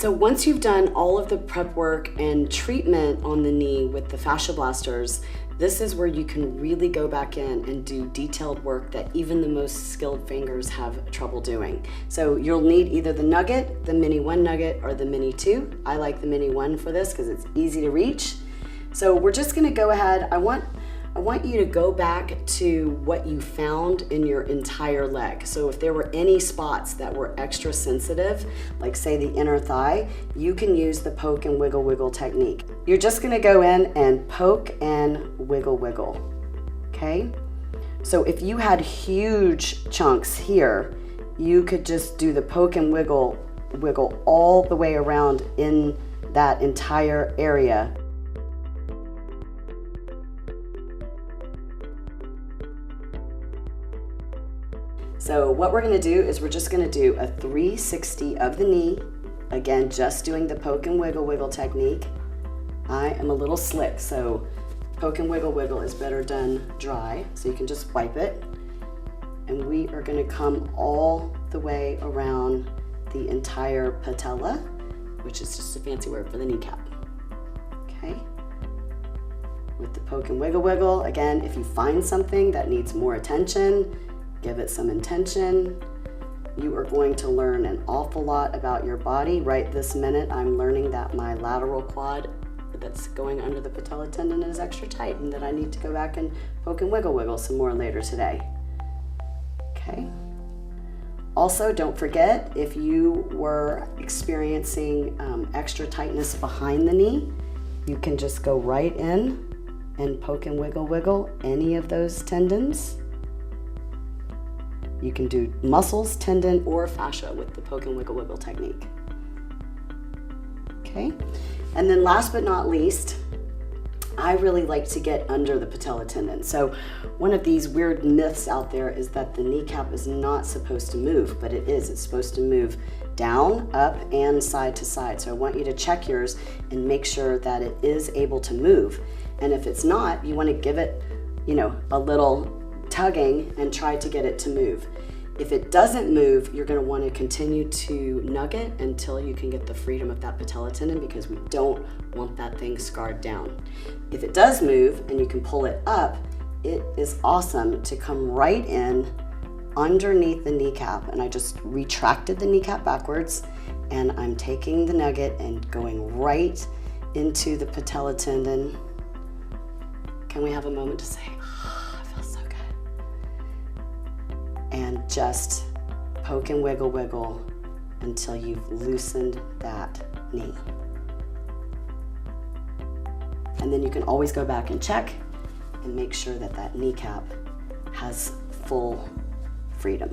So once you've done all of the prep work and treatment on the knee with the Fasciablasters, this is where you can really go back in and do detailed work that even the most skilled fingers have trouble doing. So you'll need either the Nugget, the Mini 1 Nugget, or the Mini 2. I like the Mini 1 for this because it's easy to reach. So we're just gonna go ahead. I want you to go back to what you found in your entire leg. So if there were any spots that were extra sensitive, like say the inner thigh, you can use the poke and wiggle wiggle technique. You're just gonna go in and poke and wiggle wiggle, okay? So if you had huge chunks here, you could just do the poke and wiggle all the way around in that entire area. So what we're gonna do is we're just gonna do a 360 of the knee. Again, just doing the poke and wiggle wiggle technique. I am a little slick, so poke and wiggle wiggle is better done dry. So you can just wipe it. And we are gonna come all the way around the entire patella, which is just a fancy word for the kneecap, okay? With the poke and wiggle wiggle, again, if you find something that needs more attention, give it some intention. You are going to learn an awful lot about your body. Right this minute, I'm learning that my lateral quad that's going under the patella tendon is extra tight and that I need to go back and poke and wiggle wiggle some more later today. Okay. Also, don't forget, if you were experiencing extra tightness behind the knee, you can just go right in and poke and wiggle wiggle any of those tendons. You can do muscles, tendon, or fascia with the poke and wiggle wiggle technique. Okay, and then last but not least, I really like to get under the patella tendon. So one of these weird myths out there is that the kneecap is not supposed to move, but it is. It's supposed to move down, up, and side to side. So I want you to check yours and make sure that it is able to move. And if it's not, you want to give it, a little tugging and try to get it to move. If it doesn't move, you're going to want to continue to nugget until you can get the freedom of that patella tendon, because we don't want that thing scarred down. If it does move and you can pull it up, it is awesome to come right in underneath the kneecap. And I just retracted the kneecap backwards, and I'm taking the nugget and going right into the patella tendon. Can we have a moment to say, and just poke and wiggle wiggle until you've loosened that knee. And then you can always go back and check and make sure that that kneecap has full freedom.